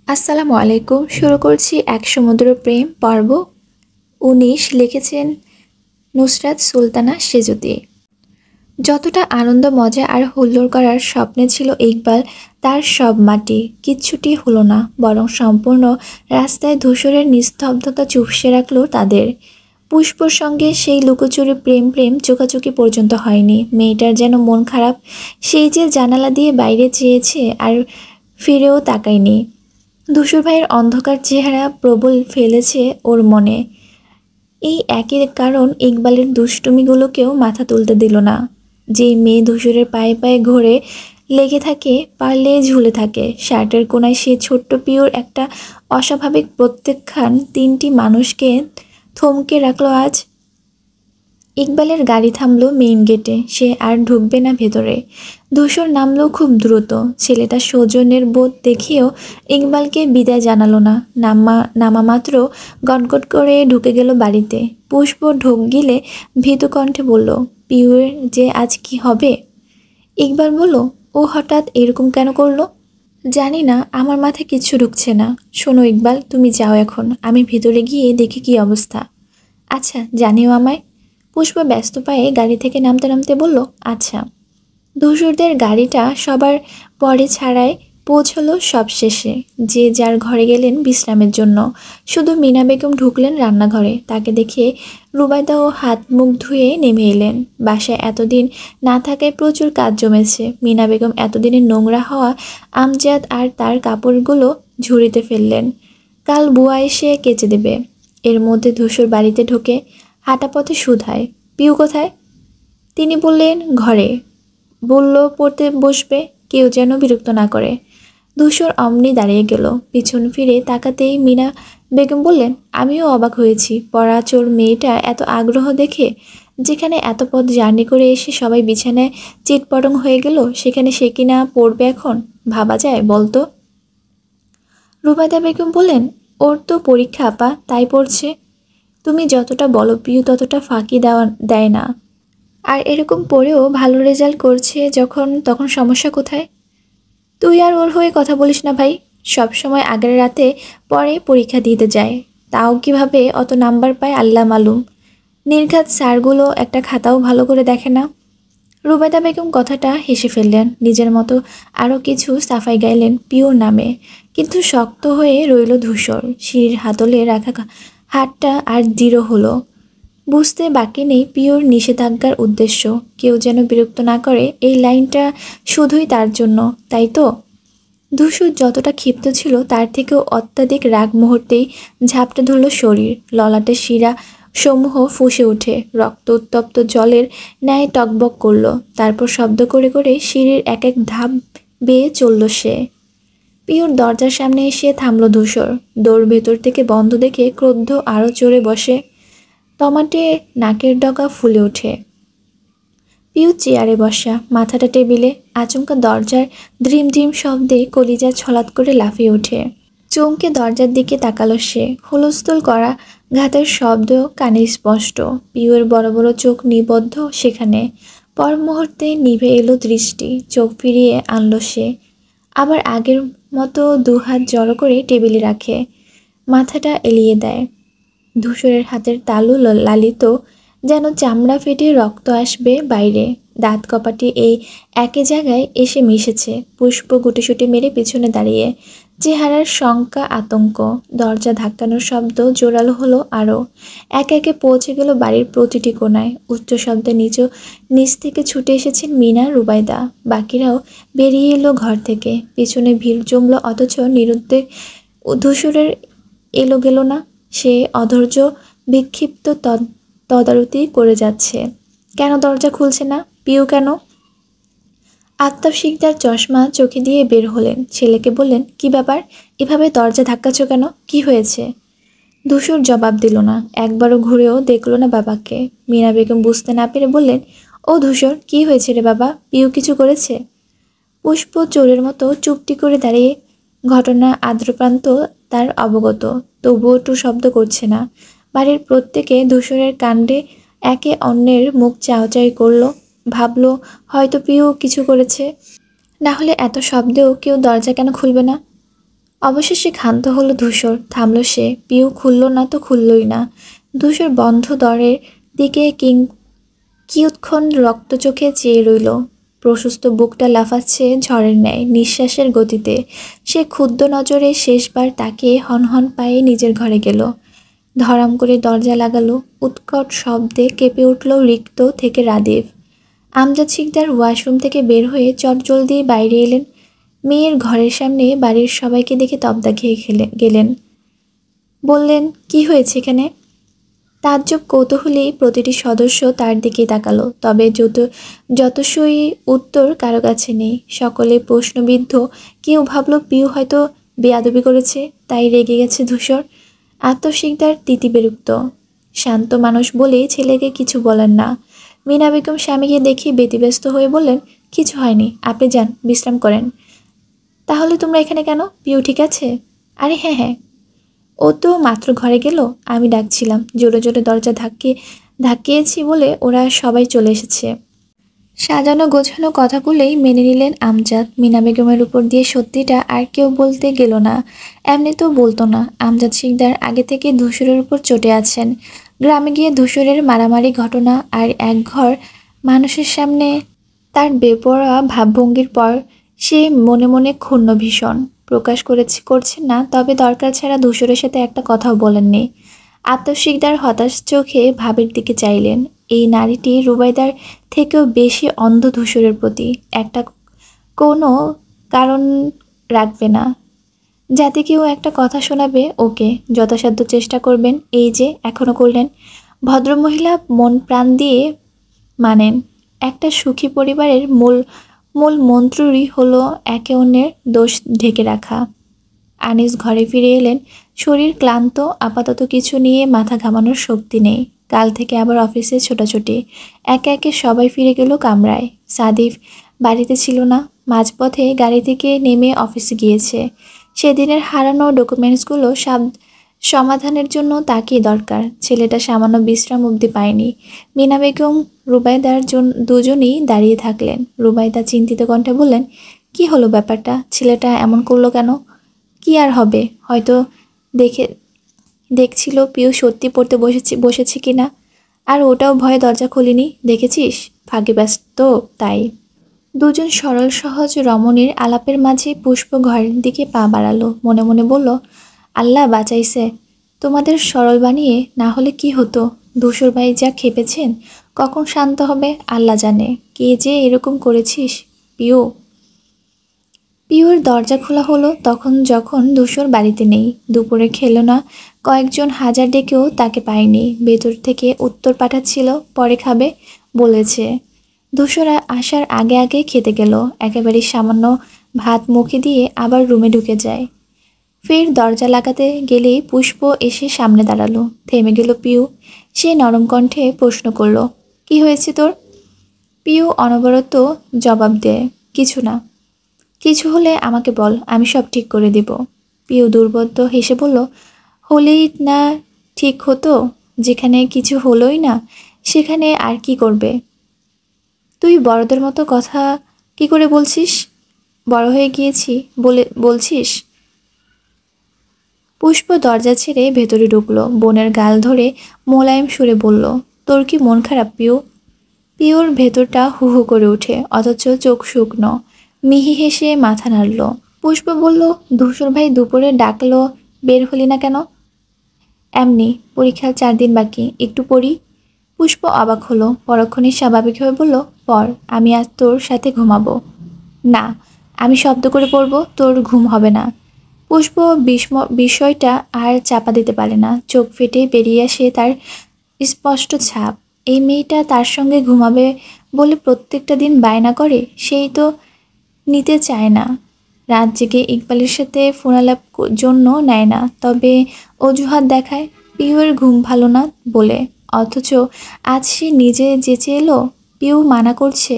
আসসালামু আলাইকুম। শুরু করছি এক সমুদ্র প্রেম পর্ব ১৯। লিখেছেন নুসরাত সুলতানা সেঁজুতি। যতটা আনন্দ মজা আর হুল্লোড় করার স্বপ্নে ছিল ইকবাল, তার সব মাটি। কিচ্ছুটি হলো না, বরং সম্পূর্ণ রাস্তায় ধূসরের নিস্তব্ধতা চুপসে রাখল তাদের। পুষ্পর সঙ্গে সেই লুকোচুরি প্রেম প্রেম চোখাচোখি পর্যন্ত হয়নি। মেয়েটার যেন মন খারাপ। সেই যে জানালা দিয়ে বাইরে চেয়েছে আর ফিরেও তাকায়নি। ধূসর ভাইয়ের অন্ধকার চেহারা প্রবল ফেলেছে ওর মনে। এই একই কারণ ইকবালের দুষ্টুমিগুলোকেও মাথা তুলতে দিল না। যেই মেয়ে ধূসরের পায়ে পায়ে ঘোরে লেগে থাকে, পারলে ঝুলে থাকে শার্টের কোনায়, সে ছোট্ট পিওর একটা অস্বাভাবিক প্রত্যাখ্যান তিনটি মানুষকে থমকে রাখলো আজ। ইকবালের গাড়ি থামলো মেইন গেটে। সে আর ঢুকবে না ভেতরে। ধূসর নামলো খুব দ্রুত। ছেলেটা সৌজন্যের বোধ দেখিয়েও ইকবালকে বিদায় জানালো না। নামা মাত্র গটগট করে ঢুকে গেল বাড়িতে। পুষ্প ঢোক গিলে ভীতু কণ্ঠে বলল, পিউয়ের যে আজ কি হবে? ইকবাল বলল, ও হঠাৎ এরকম কেন করলো? জানি না, আমার মাথায় কিচ্ছু ঢুকছে না। শোনো ইকবাল, তুমি যাও এখন, আমি ভেতরে গিয়ে দেখি কি অবস্থা। আচ্ছা, জানিও আমায়। পুষ্প ব্যস্ত পায়ে গাড়ি থেকে নামতে নামতে বলল, আচ্ছা। ধূসরদের গাড়িটা সবার পরে ছাড়ায় পৌঁছলো সবশেষে। যে যার ঘরে গেলেন বিশ্রামের জন্য। শুধু মিনা বেগম ঢুকলেন রান্নাঘরে। তাকে দেখে রুবাইদাও হাত মুখ ধুয়ে নেমে এলেন। বাসায় এতদিন না থাকায় প্রচুর কাজ জমেছে। মিনা বেগম এতদিনে নোংরা হওয়া আমজাদ আর তার কাপড়গুলো ঝুড়িতে ফেললেন। কাল বুয়া এসে কেচে দেবে। এর মধ্যে ধূসর বাড়িতে ঢোকে। হাঁটা পথে শুধায়, পিউ কোথায়? তিনি বললেন, ঘরে। বলল পড়তে বসবে, কেউ যেন বিরক্ত না করে। ধূসর অমনি দাঁড়িয়ে গেল। পিছন ফিরে তাকাতেই মিনা বেগম বললেন, আমিও অবাক হয়েছি পরাচোর মেয়েটা এত আগ্রহ দেখে। যেখানে এত পথ জার্নি করে এসে সবাই বিছানায় চিটপটং হয়ে গেল, সেখানে সে কিনা পড়বে এখন? ভাবা যায় বলতো? রুবাইদা বেগম বললেন, ওর তো পরীক্ষা আপা, তাই পড়ছে। তুমি যতটা বলো পিউ ততটা ফাঁকি দেয় না। আর এরকম পড়েও ভালো রেজাল্ট করছে যখন, তখন সমস্যা কোথায়? তুই আর ওর হয়ে কথা বলিস না ভাই। সব সময় আগের রাতে পরে পরীক্ষা দিতে যায়। তাও কিভাবে অত নাম্বার পায় আল্লাহ মালুম। নির্ঘাত স্যারগুলো একটা খাতাও ভালো করে দেখে না। রুবাইদা বেগম কথাটা হেসে ফেললেন। নিজের মতো আরও কিছু সাফাই গাইলেন পিওর নামে। কিন্তু শক্ত হয়ে রইল ধূসর। সিঁড়ির হাতলে রাখা হাতটা আর দৃঢ় হলো। বুঝতে বাকি নেই পিওর নিষেধাজ্ঞার উদ্দেশ্য। কেউ যেন বিরক্ত না করে, এই লাইনটা শুধুই তার জন্য, তাই তো? ধূসর যতটা ক্ষিপ্ত ছিল তার থেকেও অত্যাধিক রাগ মুহূর্তেই ঝাপটে ধরল শরীর। ললাটে শিরা সমূহ ফুঁসে ওঠে। রক্ত উত্তপ্ত জলের ন্যায় টকবক করল। তারপর শব্দ করে করে সিঁড়ির এক এক ধাপ বেয়ে চলল সে। পিওর দরজার সামনে এসে থামল ধূসর। দৌড় ভেতর থেকে বন্ধ দেখে ক্রুদ্ধ আরও চড়ে বসে। টমাটে নাকের ডগা ফুলে ওঠে। পিউ চেয়ারে বসা, মাথাটা টেবিলে। আচমকা দরজার ধ্রিম ধ্রিম শব্দে কলিজা ছলাৎ করে লাফিয়ে ওঠে। চমকে দরজার দিকে তাকালো সে। হুলস্থুল করা ঘাতের শব্দ কানে স্পষ্ট। পিউয়ের বড় বড় চোখ নিবদ্ধ সেখানে। পর মুহূর্তে নিভে এলো দৃষ্টি। চোখ ফিরিয়ে আনলো সে। আবার আগের মতো দুহাত জড়ো করে টেবিলে রাখে। মাথাটা এলিয়ে দেয়। ধূসরের হাতের তালু লালিত, যেন চামড়া ফেটে রক্ত আসবে বাইরে। দাঁত কপাটি এই একই জায়গায় এসে মিশেছে। পুষ্প গুটিসুটি মেরে পিছনে দাঁড়িয়ে। চেহারার শঙ্কা আতঙ্ক। দরজা ধাক্কানোর শব্দ জোরালো হলো আরও। একে একে পৌঁছে গেল বাড়ির প্রতিটি কোণায়। উচ্চ শব্দে নিচ থেকে ছুটে এসেছেন মিনা, রুবাইদা। বাকিরাও বেরিয়ে এলো ঘর থেকে। পিছনে ভিড় জমল, অথচ নিরুদ্বেগ। ধূসরের এলো গেল না। সে অধৈর্য বিক্ষিপ্ত তদারতি করে যাচ্ছে। কেন দরজা খুলছে না? পিউ কেন? আফতাব শিকদার চশমা চোখে দিয়ে বের হলেন। ছেলেকে বললেন, কি ব্যাপার, এভাবে দরজা ধাক্কাচ্ছ কেন? কি হয়েছে? ধূসর জবাব দিল না। একবারও ঘুরেও দেখল না বাবাকে। মিনা বেগম বুঝতে না পেরে বললেন, ও ধূসর, কি হয়েছে রে বাবা? পিউ কিছু করেছে? পুষ্প চোরের মতো চুপটি করে দাঁড়িয়ে। ঘটনা আদ্রপ্রান্ত তার অবগত, তবুও একটু শব্দ করছে না। বাড়ির প্রত্যেকে ধূসরের কাণ্ডে একে অন্যের মুখ চাওয়াচাই করল। ভাবল, হয়তো পিউ কিছু করেছে। না হলে এত শব্দেও কেউ দরজা কেন খুলবে না? অবশেষে ক্ষান্ত হলো ধূসর, থামল সে। পিউ খুলল না তো খুললই না। ধূসর বন্ধ দরের দিকে কিয়ৎক্ষণ রক্ত চোখে চেয়ে রইল। প্রশস্ত বুকটা লাফাচ্ছে ঝড়ের ন্যায় নিঃশ্বাসের গতিতে। সে ক্ষুব্ধ নজরে শেষবার তাকিয়ে হনহন পায়ে নিজের ঘরে গেল। ধরাম করে দরজা লাগালো। উৎকট শব্দে কেঁপে উঠল রিক্ত থেকে রাদেব। আমজাদ শিকদার ওয়াশরুম থেকে বের হয়ে চটজলদি বাইরে এলেন। মেয়ের ঘরের সামনে বাড়ির সবাইকে দেখে তব্দা খেয়ে গেলেন। বললেন, কি হয়েছে এখানে? তাজ্জব কৌতূহলী প্রতিটি সদস্য তার দিকে তাকালো, তবে যতসই উত্তর কারো কাছে নেই। সকলে প্রশ্নবিদ্ধ। কেউ ভাবল পিউ হয়তো বেয়াদবি করেছে, তাই রেগে গেছে ধূসর। আতর শিকদার তিতিবিরক্ত। শান্ত মানুষ বলে ছেলেকে কিছু বলেন না। মিনা বেগম স্বামীকে দেখে ব্যতিব্যস্ত হয়ে বললেন, কিছু হয়নি, আপনি যান, বিশ্রাম করেন। তাহলে তোমরা এখানে কেন? পিউ ঠিক আছে? আরে হ্যাঁ হ্যাঁ, ও তো মাত্র ঘরে গেল, আমি ডাকছিলাম। জোরে জোরে দরজা ধাক্কিয়েছি বলে ওরা সবাই চলে এসেছে। সাজানো গোছানো কথাগুলোই মেনে নিলেন আমজাদ। মিনা বেগমের উপর দিয়ে সত্যিটা আর কেউ বলতে গেল না, এমনিতেও বলতো না। আমজাদ শিকদার আগে থেকে ধূসরের উপর চটে আছেন। গ্রামে গিয়ে ধূসরের মারামারি ঘটনা আর একঘর মানুষের সামনে তার বেপরোয়া ভাবভঙ্গির পর সে মনে মনে ক্ষুণ্ণ ভীষণ। প্রকাশ করছেন না, তবে দরকার ছাড়া ধূসরের সাথে একটা কথাও বলেননি। আতর শিকদার হতাশ চোখে ভাবের দিকে চাইলেন। এই নারীটি রুবাইদার থেকেও বেশি অন্ধ ধূসরের প্রতি। একটা কোনো কারণ রাখবে না, যাতে কেউ একটা কথা শোনাবে ওকে। যথাসাধ্য চেষ্টা করবেন, এই যে এখনও করলেন। ভদ্রমহিলা মন প্রাণ দিয়ে মানেন। একটা সুখী পরিবারের মূল মূল মন্ত্রই হলো একে অন্যের দোষ ঢেকে রাখা। আনিস ঘরে ফিরে এলেন। শরীর ক্লান্ত, আপাতত কিছু নিয়ে মাথা ঘামানোর শক্তি নেই। কাল থেকে আবার অফিসে ছোটাছুটি। একে একে সবাই ফিরে গেল কামরায়। সাদিফ বাড়িতে ছিল না। মাঝপথে গাড়ি থেকে নেমে অফিসে গিয়েছে। সেদিনের হারানো ডকুমেন্টসগুলো সমাধানের জন্য তাকেই দরকার। ছেলেটা সামান্য বিশ্রাম অবধি পায়নি। মিনা বেগম রুবাইদার দুজনেই দাঁড়িয়ে থাকলেন। রুবাইদা চিন্তিত কণ্ঠে বললেন, কি হলো ব্যাপারটা? ছেলেটা এমন করলো কেন? কি আর হবে, হয়তো দেখছিল পিউ সত্যি পড়তে বসেছে কিনা, আর ওটাও ভয়ে দরজা খুলিনি। দেখেছিস, ফাঁকে ব্যস্ত তাই। দুজন সরল সহজ রমণীর আলাপের মাঝে পুষ্প ঘরের দিকে পা বাড়ালো। মনে মনে বলল, আল্লাহ বাঁচাইছে তোমাদের সরল বানিয়ে, না হলে কি হতো। ধূসর ভাই যা খেপেছেন, কখন শান্ত হবে আল্লাহ জানে। কে যে এরকম করেছিস পিউ। পিউর দরজা খোলা হলো যখন ধূসর বাড়িতে নেই। দুপুরে খেলো না, কয়েকজন হাজার ডেকেও তাকে পায়নি। ভেতর থেকে উত্তর পাঠাচ্ছিল, পরে খাবে বলেছে। ধূসর আসার আগে আগে খেতে গেল। একেবারে সামান্য ভাত মুখে দিয়ে আবার রুমে ঢুকে যায়। ফের দরজা লাগাতে গেলেই পুষ্প এসে সামনে দাঁড়ালো। থেমে গেল পিউ। সে নরম কণ্ঠে প্রশ্ন করলো, কি হয়েছে তোর? পিউ অনবরত জবাব দেয়, কিছু না। কিছু হলে আমাকে বল, আমি সব ঠিক করে দিব। পিউ দুর্বোধ্য হেসে বলল, হলেই না ঠিক হতো? যেখানে কিছু হলোই না, সেখানে আর কি করবে? তুই বড়দের মতো কথা কি করে বলছিস? বড় হয়ে গিয়েছি বলছিস? পুষ্প দরজা ছেড়ে ভেতরে ঢুকলো। বোনের গাল ধরে মোলায়েম সুরে বলল, তোর কি মন খারাপ পিউ? পিউর ভেতরটা হু হু করে ওঠে, অথচ চোখ শুকনো। মিহি হেসে মাথা নাড়ল। পুষ্প বলল, ধূসর ভাই দুপুরে ডাকলো, বের হলি না কেন? এমনি, পরীক্ষার 4 দিন বাকি, একটু পড়ি। পুষ্প অবাক হলো। পরক্ষণে স্বাভাবিক হয়ে বলল, পর, আমি আজ তোর সাথে ঘুমাবো। না, আমি শব্দ করে পড়বো, তোর ঘুম হবে না। পুষ্প বিষয়টা আর চাপা দিতে পারে না। চোখ ফেটে বেরিয়ে আসে তার স্পষ্ট ছাপ। এই মেয়েটা তার সঙ্গে ঘুমাবে বলে প্রত্যেকটা দিন বায়না করে, সেই তো নিতে চায় না। রাত জেগে ইকবালের সাথে ফোনালাপ জন্য নেয় না, তবে অজুহাত দেখায় পিউয়ের ঘুম ভালো না বলে। অথচ আজ সে নিজে যেচে এলো, পিউ মানা করছে।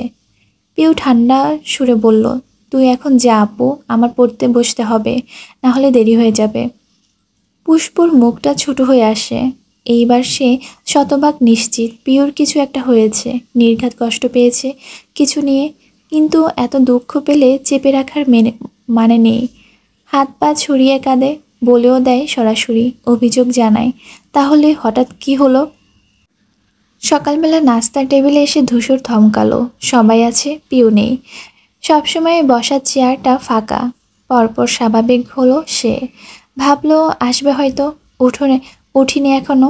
পিউ ঠান্ডা সুরে বলল, তুই এখন যা আপু, আমার পড়তে বসতে হবে, না হলে দেরি হয়ে যাবে। পুষ্পর মুখটা ছোট হয়ে আসে। এইবার সে শতভাগ নিশ্চিত পিওর কিছু একটা হয়েছে। নির্ঘাত কষ্ট পেয়েছে কিছু নিয়ে, কিন্তু এত দুঃখ পেলে চেপে রাখার মানে নেই। হাত পা ছড়িয়ে কাঁদে, বলেও দেয় সরাসরি, অভিযোগ জানায়। তাহলে হঠাৎ কি হলো? সকালবেলা নাস্তার টেবিলে এসে ধূসর থমকালো। সবাই আছে, পিউ নেই। সবসময় বসার চেয়ারটা ফাঁকা। পরপর স্বাভাবিক হলো সে। ভাবলো আসবে হয়তো। উঠোনে উঠিনি এখনো।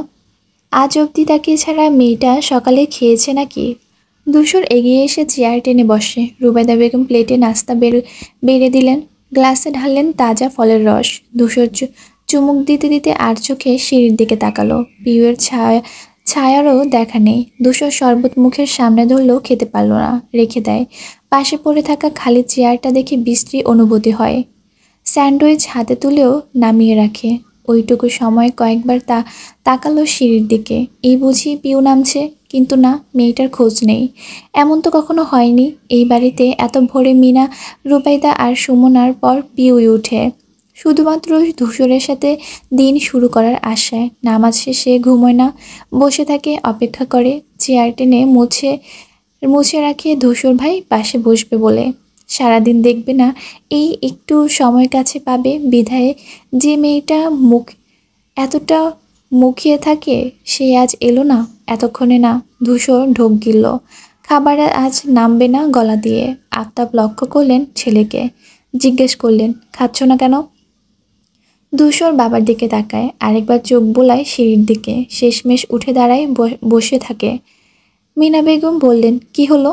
আজ অবধি তাকে ছাড়া মেয়েটা সকালে খেয়েছে নাকি? ধূসর এগিয়ে এসে চেয়ার টেনে বসে। রুবাইদা বেগম প্লেটে নাস্তা বেড়ে দিলেন। গ্লাসে ঢাললেন তাজা ফলের রস। ধূসর চুমুক দিতে দিতে আর চোখে সিঁড়ির দিকে তাকালো। পিউয়ের ছায়ারও দেখা নেই। ধূসর শরবত মুখের সামনে ধরলেও খেতে পারল না, রেখে দেয়। পাশে পড়ে থাকা খালি চেয়ারটা দেখে বিশ্রী অনুভূতি হয়। স্যান্ডউইচ হাতে তুলেও নামিয়ে রাখে। ওইটুকু সময় কয়েকবার তাকালো সিঁড়ির দিকে। এই বুঝি পিউ নামছে, কিন্তু না, মেয়েটার খোঁজ নেই। এমন তো কখনো হয়নি। এই বাড়িতে এত ভোরে মিনা, রুবাইদা আর সুমনার পর পিউই উঠে, শুধুমাত্র ধূসরের সাথে দিন শুরু করার আশায়। নামাজ শেষে ঘুমোয় না, বসে থাকে, অপেক্ষা করে। চেয়ার টেনে মুছে মুছে রাখে ধূসর ভাই পাশে বসবে বলে। সারাদিন দেখবে না, এই একটু সময় কাছে পাবে বিধায় যে মেয়েটা এতটা মুখিয়ে থাকে, সে আজ এলো না। এতক্ষণে না, ধূসর ঢোক গিলল। খাবারে আজ নামবে না গলা দিয়ে। আফতাব লক্ষ্য করলেন ছেলেকে, জিজ্ঞেস করলেন, খাচ্ছ না কেন? ধূসর বাবার দিকে তাকায়, আরেকবার চোখ বোলায় সিঁড়ির দিকে। শেষমেশ উঠে দাঁড়ায়, বসে থাকে। মিনা বেগম বললেন, কি হলো?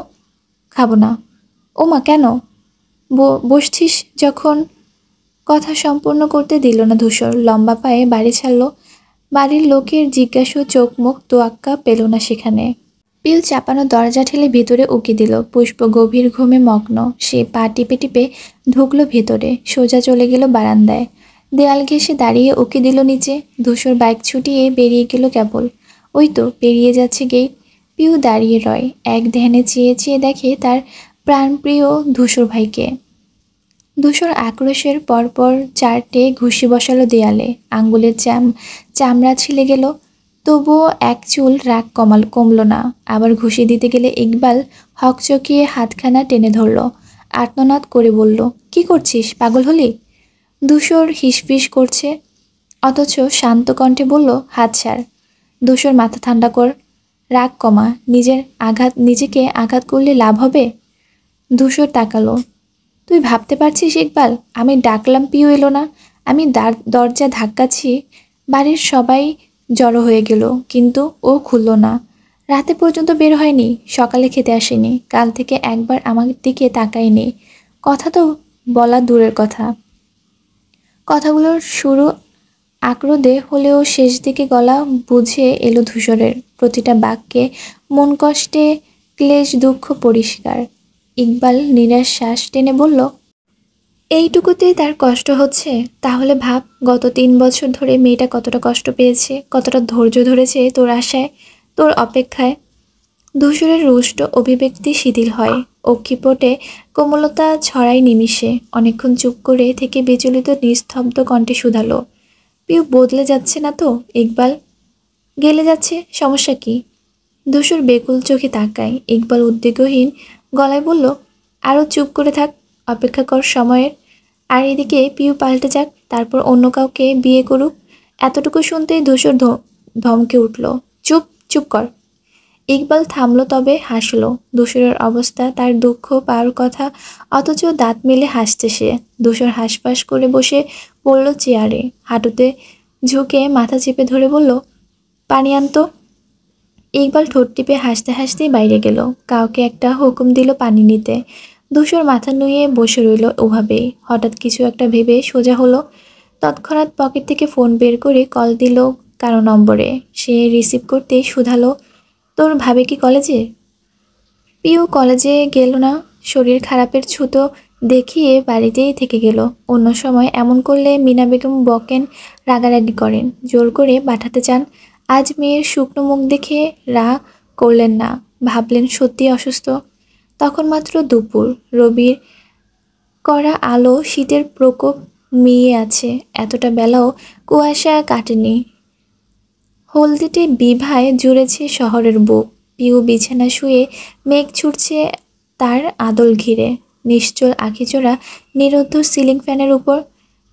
খাবো না। ওমা, কেন? বসছিস যখন। কথা সম্পূর্ণ করতে দিল না ধূসর। লম্বা পায়ে বাড়ি ছাড়ল। বাড়ির লোকের জিজ্ঞাসু চোখ মুখ তোয়াক্কা পেল না সেখানে। পিউ চাপানো দরজা ঠেলে ভিতরে উকি দিল। পুষ্প গভীর ঘুমে মগ্ন। সে পা টিপে টিপে ঢুকলো ভেতরে, সোজা চলে গেল বারান্দায়। দেয়াল ঘেঁষে দাঁড়িয়ে উকি দিল নিচে। ধূসর বাইক ছুটিয়ে বেরিয়ে গেল কেবল। ওই তো পেরিয়ে যাচ্ছে গেট। পিউ দাঁড়িয়ে রয়, এক ধ্যানে চেয়ে চেয়ে দেখে তার প্রাণপ্রিয় ধূসর ভাইকে। ধূসর আক্রোশের পরপর 4টে ঘুষি বসালো দেয়ালে। আঙ্গুলের চামড়া ছিলে গেল। তবুও এক চুল রাগ কমল না। আবার ঘুষি দিতে গেলে ইকবাল হকচকিয়ে হাতখানা টেনে ধরল। আর্তনাদ করে বলল, কি করছিস, পাগল হলি? ধূসর হিসফিস করছে, অথচ শান্ত কণ্ঠে বলল, হাত ছাড়। ধূসর, মাথা ঠান্ডা কর, রাগ কমা। নিজেকে আঘাত করলে লাভ হবে? ধূসর তাকালো। তুই ভাবতে পারছিস ইকবাল, আমি ডাকলাম পিউ এলো না। আমি দরজা ধাক্কাচ্ছি, বাড়ির সবাই জড়ো হয়ে গেল, কিন্তু ও খুলল না। রাতে পর্যন্ত বের হয়নি, সকালে খেতে আসেনি, কাল থেকে একবার আমার দিকে তাকায়নি। কথা তো বলা দূরের কথা। কথাগুলোর শুরু আক্রোদে হলেও শেষ দিকে গলা বুঝে এলো ধূসরের। প্রতিটা বাক্যে মন কষ্টে ক্লেশ দুঃখ পরিষ্কার। ইকবাল নিরাশ শ্বাস টেনে বলল, এইটুকুতেই তার কষ্ট হচ্ছে? তাহলে ভাব, গত 3 বছর ধরে মেয়েটা কতটা কষ্ট পেয়েছে, কতটা ধৈর্য ধরেছে তোর আশায়, তোর অপেক্ষায়। ধূসরের রুষ্ট অভিব্যক্তি শিথিল হয়, অক্ষিপটে কোমলতা ছড়ায় নিমিষে। অনেকক্ষণ চুপ করে থেকে বিচলিত নিস্তব্ধ কণ্ঠে শুধালো, পিউ বদলে যাচ্ছে না তো ইকবাল? গেলে যাচ্ছে, সমস্যা কি? ধূসর বেকুল চোখে তাকায়। ইকবাল উদ্বেগহীন গলায় বলল, আরও চুপ করে থাক, অপেক্ষা কর সময়ের। আর এদিকে পিউ পাল্টে যাক, তারপর অন্য কাউকে বিয়ে করুক। এতটুকু শুনতেই ধূসর ধমকে উঠল, চুপ, চুপ কর। ইকবাল থামল, তবে হাসল। ধূসরের অবস্থা, তার দুঃখ পাওয়ার কথা, অথচ দাঁত মেলে হাসছে সে। ধূসর হাঁসফাঁস করে বসে পড়ল চেয়ারে, হাঁটুতে ঝুঁকে মাথা চেপে ধরে বলল, পানি আনতো। ইকবাল ঠোঁট টিপে হাসতে হাসতেই বাইরে গেল। কাউকে একটা হুকুম দিল পানি নিতে। ধূসর মাথা নুয়ে বসে রইল ওভাবেই। হঠাৎ কিছু একটা ভেবে সোজা হলো। তৎক্ষণাৎ পকেট থেকে ফোন বের করে কল দিল কারো নম্বরে। সে রিসিভ করতেই শুধালো, তোর ভাবে কি কলেজে? পিউ কলেজে গেল না, শরীর খারাপের ছুতো দেখিয়ে বাড়িতেই থেকে গেল। অন্য সময় এমন করলে মিনা বেগম বকেন, রাগারাগি করেন, জোর করে পাঠাতে চান। আজ মেয়ের শুকনো মুখ দেখে রাগ করলেন না, ভাবলেন সত্যি অসুস্থ। তখন মাত্র দুপুর, রবির কড়া আলো শীতের প্রকোপ মিয়ে আছে। এতটা বেলাও কুয়াশা কাটেনি। হলদিটে বিভায় জুড়েছে শহরের বুক। পিউ বিছানা শুয়ে মেঘ ছুটছে তার আদল ঘিরে, নিশ্চল আখিচোরা নিরুদ্ধ সিলিং ফ্যানের উপর।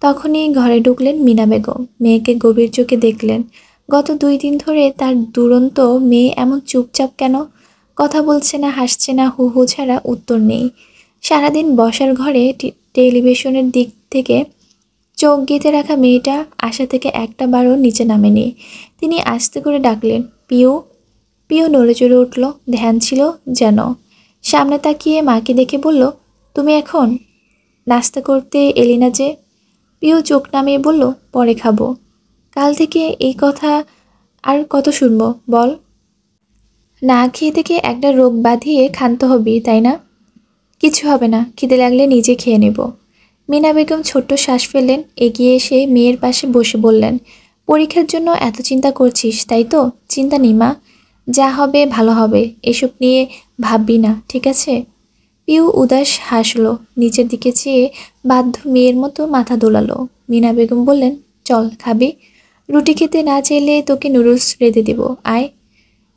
তখনই ঘরে ঢুকলেন মিনা বেগম। মেয়েকে গভীর চোখে দেখলেন। গত 2 দিন ধরে তার দুরন্ত মেয়ে এমন চুপচাপ কেন? কথা বলছে না, হাসছে না, হু হু ছাড়া উত্তর নেই। সারাদিন বসার ঘরে টেলিভিশনের দিক থেকে চোখ গেঁথে রাখা মেয়েটা আশা থেকে একটা বারও নিচে নামেনি। তিনি আস্তে করে ডাকলেন, পিউ। পিউ নড়ে চড়ে উঠল, ধ্যান ছিল যেন। সামনে তাকিয়ে মাকে দেখে বলল, তুমি এখন নাস্তা করতে এলি না যে? পিউ চোখ নামিয়ে বলল, পরে খাবো। কাল থেকে এই কথা আর কত শুনবো বল? না খেয়ে থেকে একটা রোগ বাঁধিয়ে ক্ষান্ত হবি, তাই না? কিছু হবে না, খিদে লাগলে নিজে খেয়ে নেব। মিনা বেগম ছোট্ট শ্বাস ফেললেন, এগিয়ে এসে মেয়ের পাশে বসে বললেন, পরীক্ষার জন্য এত চিন্তা করছিস তাই তো? চিন্তা নেই মা, যা হবে ভালো হবে, এসব নিয়ে ভাববি না, ঠিক আছে? পিউ উদাস হাসলো, নিচের দিকে চেয়ে বাধ্য মেয়ের মতো মাথা দোলালো। মিনা বেগম বললেন, চল খাবি? রুটি খেতে না চাইলে তোকে নুডলস রেঁধে দেব, আয়।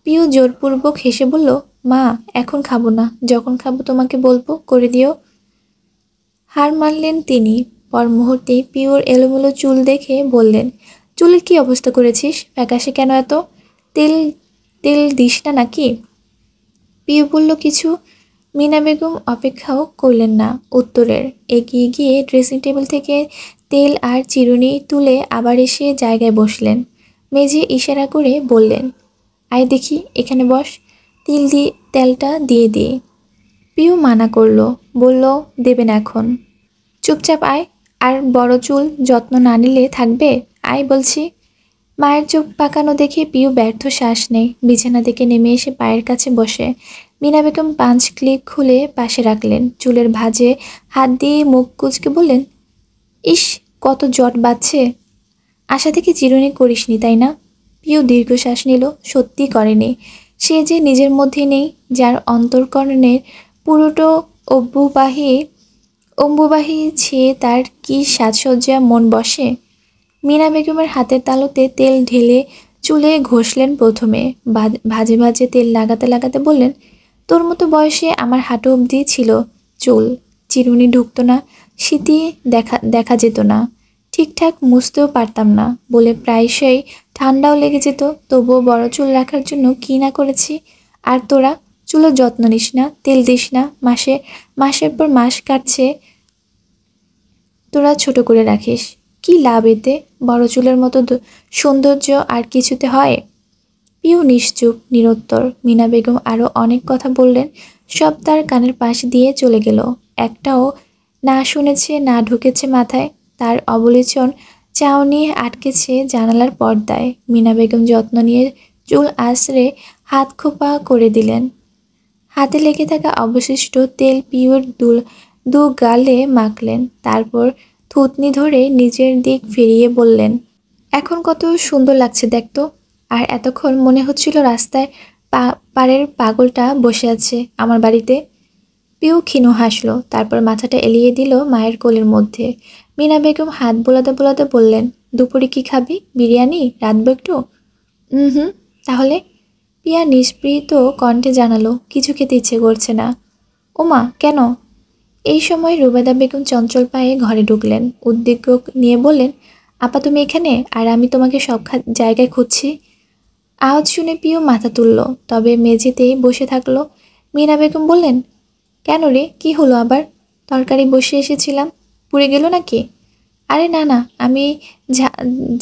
পিউ জোরপূর্বক হেসে বলল, মা এখন খাবো না, যখন খাবো তোমাকে বলবো, করে দিও। হার মানলেন তিনি। পর মুহূর্তেই পিউর এলোমেলো চুল দেখে বললেন, চুলের কি অবস্থা করেছিস? ফ্যাকাশে কেন এত? তেল তেল দিস না নাকি? পিউ বলল কিছু। মিনা বেগম অপেক্ষাও করলেন না উত্তরের। এগিয়ে গিয়ে ড্রেসিং টেবিল থেকে তেল আর চিরুনি তুলে আবার এসে জায়গায় বসলেন। মেঝে ইশারা করে বললেন, আয় দেখি, এখানে বস, তেলটা দিয়ে দিয়ে। পিউ মানা করল, বলল, দেবে না এখন। চুপচাপ আয়, আর বড় চুল যত্ন না নিলে থাকবে? আয় বলছি। মায়ের চোখ পাকানো দেখে পিউ ব্যর্থ শ্বাস নেয়। বিছানা থেকে নেমে এসে পায়ের কাছে বসে মিনা বেগম পাঞ্চ ক্লিপ খুলে পাশে রাখলেন। চুলের ভাঁজে হাত দিয়ে মুখ কুঁচকে বললেন, ইস, কত জট বাঁধছে। আশা থেকে চিরুনি করিসনি তাই না? পিউ দীর্ঘশ্বাস নিল, সত্যি করেনি। সে যে নিজের মধ্যে নেই, যার অন্তর্করণের পুরোটো অম্বুবাহী ছেয়ে তার কি সাজসজ্জা মন বসে। মিনা বেগমের হাতের তালুতে তেল ঢেলে চুলে ঘষলেন প্রথমে। ভাজে ভাজে তেল লাগাতে লাগাতে বললেন, তোর মতো বয়সে আমার হাঁটু অবধি ছিল চুল, চিরুনি ঢুকতো না, স্মৃতি দেখা যেত না, ঠিকঠাক মুছতেও পারতাম না বলে প্রায়শই ঠান্ডাও লেগে যেত। তবুও বড় চুল রাখার জন্য কি না করেছি। আর তোরা চুলের যত্ন নিস না, তেল দিস না, মাসের পর মাস কাটছে, তোরা ছোট করে রাখিস, কি লাভ এতে? বড় চুলের মতো সৌন্দর্য আর কিছুতে হয়? পিউ নিশ্চুপ, নিরুত্তর। মিনা বেগম আরও অনেক কথা বললেন, সব তার কানের পাশ দিয়ে চলে গেল। একটাও না শুনেছে, না ঢুকেছে মাথায়। তার অবলোচন চাউনি আটকেছে জানালার পর্দায়। মিনা বেগম যত্ন নিয়ে চুল আঁচড়ে হাত খোপা করে দিলেন। হাতে লেগে থাকা অবশিষ্ট তেল পিউর দু গালে মাখলেন। তারপর থুতনি ধরে নিজের দিক ফিরিয়ে বললেন, এখন কত সুন্দর লাগছে দেখতো। আর এতক্ষণ মনে হচ্ছিল রাস্তায় পাড়ের পাগলটা বসে আছে আমার বাড়িতে। পিউ ক্ষীণ হাসলো, তারপর মাথাটা এলিয়ে দিল মায়ের কোলের মধ্যে। মিনা বেগম হাত বোলাতে বোলাতে বললেন, দুপুরে কি খাবি? বিরিয়ানি রাঁধবো একটু? হুম, তাহলে? পিয়া নিষ্পৃত কণ্ঠে জানালো, কিছু খেতে ইচ্ছে করছে না। ওমা, কেন? এই সময় রুবেদা বেগম চঞ্চল পায়ে ঘরে ঢুকলেন। উদ্বিগ্ন নিয়ে বললেন, আপা তুমি এখানে, আর আমি তোমাকে সব জায়গায় খুঁজছি। আওয়াজ শুনে পিউ মাথা তুলল, তবে মেঝেতেই বসে থাকলো। মিনা বেগম বললেন, কেন রে, কি হলো আবার? তরকারি বসে এসেছিলাম, পুড়ে গেল নাকি? আরে না না, আমি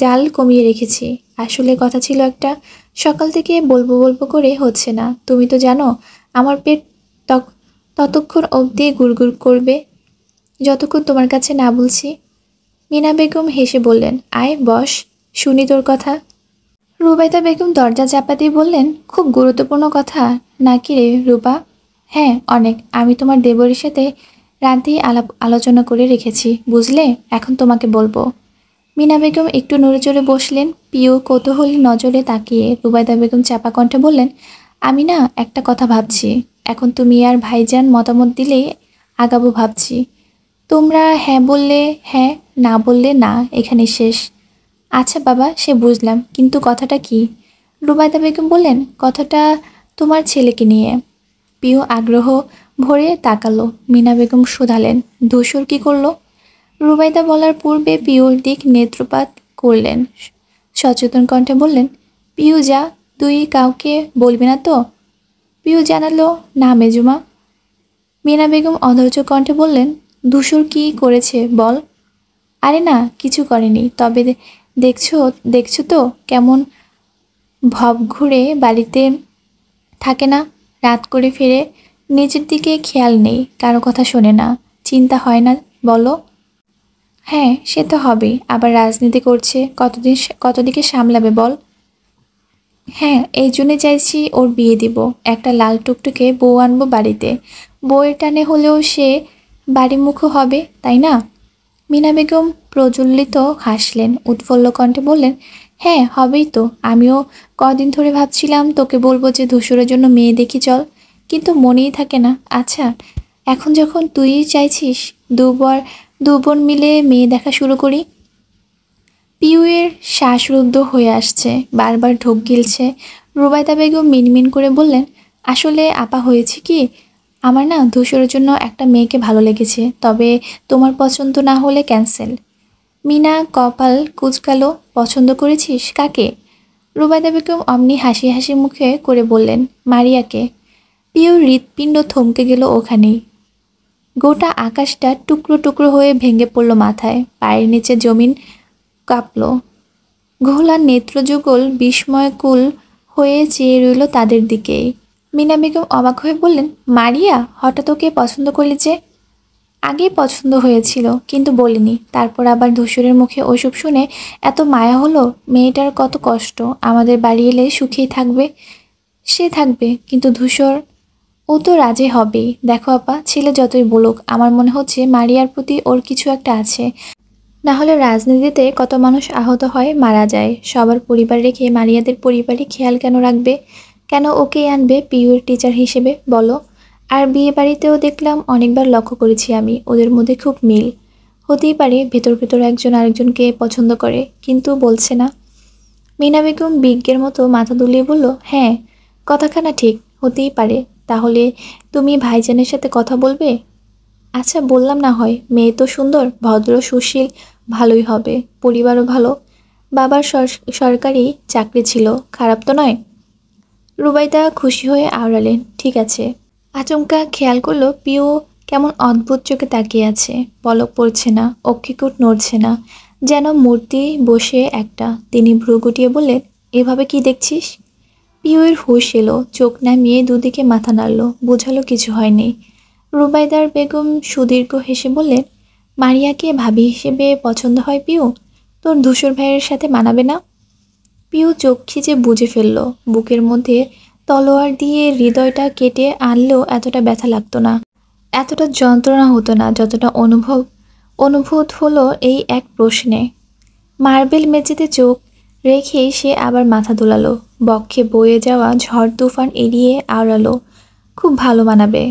জাল কমিয়ে রেখেছি। আসলে কথা ছিল একটা, সকাল থেকে বলবো বলবো করে হচ্ছে না। তুমি তো জানো আমার পেট ততক্ষণ অবধি গুড়গুড় করবে যতক্ষণ তোমার কাছে না বলছি। মিনা বেগম হেসে বললেন, আয় বস, শুনি তোর কথা। রুবাইদা বেগম দরজা চাপা দিয়ে বললেন, খুব গুরুত্বপূর্ণ কথা নাকি রে রূপা? হ্যাঁ অনেক, আমি তোমার দেবরের সাথে রাতেই আলোচনা করে রেখেছি, বুঝলে? এখন তোমাকে বলবো। মিনা বেগম একটু নড়ে চড়ে বসলেন। পিউ কৌতূহলী নজরে তাকিয়ে রুবাইদা বেগম চাপা কণ্ঠে বললেন, আমি না একটা কথা ভাবছি। এখন তুমি আর ভাইজান মতামত দিলেই আগাবো ভাবছি। তোমরা হ্যাঁ বললে হ্যাঁ, না বললে না, এখানে শেষ। আচ্ছা বাবা, সে বুঝলাম, কিন্তু কথাটা কি? রুবাইদা বেগম বললেন, কথাটা তোমার ছেলেকে নিয়ে। পিউ আগ্রহ ভরে তাকালো। মিনা বেগম শুধালেন, ধূসর কি করলো? রুবাইদা বলার পূর্বে পিউর দিক নেত্রপাত করলেন। সচেতন কণ্ঠে বললেন, পিউ যা, তুই কাউকে বলবি না তো? পিউ জানালো, না মেজুমা। মিনা বেগম অধৈর্য কণ্ঠে বললেন, ধূসর কি করেছে বল? আরে না, কিছু করেনি, তবে দেখছো দেখছো তো কেমন ভব ঘুরে বাড়িতে থাকে না, রাত করে ফিরে, নিজের দিকে খেয়াল নেই, কারো কথা শোনে না, চিন্তা হয় না বলো? হ্যাঁ, সে তো হবেই, আবার রাজনীতি করছে, কতদিকে সামলাবে বল? হ্যাঁ, এই জন্যে চাইছি ওর বিয়ে দিব, একটা লাল টুকটুকে বউ আনবো বাড়িতে, বউয়ের টানে হলেও সে বাড়িমুখো হবে, তাই না? মিনা বেগম প্রজ্বলিত হাসলেন, উৎফুল্ল কণ্ঠে বললেন, হ্যাঁ হবেই তো। আমিও কদিন ধরে ভাবছিলাম তোকে বলবো যে ধূসরের জন্য মেয়ে দেখি চল, কিন্তু মনেই থাকে না। আচ্ছা, এখন যখন তুই চাইছিস, দু বোন মিলে মেয়ে দেখা শুরু করি। পিউয়ের শ্বাসরুদ্ধ হয়ে আসছে, বারবার ঢোক গিলছে। রুবাইদা বেগম মিনমিন করে বললেন, আসলে আপা হয়েছে কি, আমার না ধূসরের জন্য একটা মেয়েকে ভালো লেগেছে, তবে তোমার পছন্দ না হলে ক্যান্সেল। মিনা কপাল কুঁচকালো, পছন্দ করেছিস কাকে? রুবাইদা বেগম অমনি হাসি হাসি মুখে করে বললেন, মারিয়াকে। পিউর হৃৎপিণ্ড থমকে গেল ওখানেই। গোটা আকাশটা টুকরো টুকরো হয়ে ভেঙে পড়ল মাথায়, পায়ের নিচে জমিন কাঁপল। ঘোলা নেত্রযুগল বিস্ময়কুল হয়ে চেয়ে রইল তাদের দিকেই। মিনা বেগম অবাক হয়ে বললেন, মারিয়া, হঠাৎ ওকে পছন্দ করলি যে? আগেই পছন্দ হয়েছিল, কিন্তু বলিনি, তারপর আবার ধূসরের মুখে ওসব শুনে এত মায়া হলো। মেয়েটার কত কষ্ট, আমাদের বাড়ি এলে সুখেই থাকবে, সে থাকবে, কিন্তু ধূসর, ও তো রাজি হবেই। দেখো আপা, ছেলে যতই বলুক, আমার মনে হচ্ছে মারিয়ার প্রতি ওর কিছু একটা আছে। না হলে রাজনীতিতে কত মানুষ আহত হয়, মারা যায়, সবার পরিবার রেখে মারিয়াদের পরিবারই খেয়াল কেন রাখবে? কেন ওকেই আনবে পিউর টিচার হিসেবে বলো? আর বিয়ে বাড়িতেও দেখলাম, অনেকবার লক্ষ্য করেছি আমি, ওদের মধ্যে খুব মিল। হতেই পারে ভেতর ভেতর একজন আরেকজনকে পছন্দ করে, কিন্তু বলছে না। মিনা বেগম বিজ্ঞের মতো মাথা দুলিয়ে বলল, হ্যাঁ, কথাখানা ঠিক, হতেই পারে। তাহলে তুমি ভাইজানের সাথে কথা বলবে? আচ্ছা বললাম না হয়, মেয়ে তো সুন্দর, ভদ্র, সুশীল, ভালোই হবে, পরিবারও ভালো, বাবার সরকারি চাকরি ছিল, খারাপ তো নয়। রুবাইদা খুশি হয়ে আওড়ালেন, ঠিক আছে। আচমকা খেয়াল করলো পিও কেমন অদ্ভুত চোখে তাকিয়ে আছে, পলক পড়ছে না, অক্ষিকুট নড়ছে না, যেন মূর্তি বসে একটা। তিনি ভ্রু গুটিয়ে বললেন, এভাবে কি দেখছিস? পিওর হুঁশ এলো, চোখ নামিয়ে দুদিকে মাথা নাড়ল, বোঝালো কিছু হয়নি। রুবাইদার বেগম সুদীর্ঘ হেসে বললেন, মারিয়াকে ভাবি হিসেবে পছন্দ হয় পিউ? তোর ধূসর ভাইয়ের সাথে মানাবে না? পিউ চোখ খিচে বুঝে ফেলল, বুকের মধ্যে তলোয়ার দিয়ে হৃদয়টা কেটে আনলেও এতটা ব্যথা লাগতো না, এতটা যন্ত্রণা হতো না, যতটা অনুভূত হলো এই এক প্রশ্নে। মার্বেল মেঝেতে চোখ রেখেই সে আবার মাথা দোলালো, বক্ষে বয়ে যাওয়া ঝড় তুফান এড়িয়ে আওড়ালো, খুব ভালো মানাবে।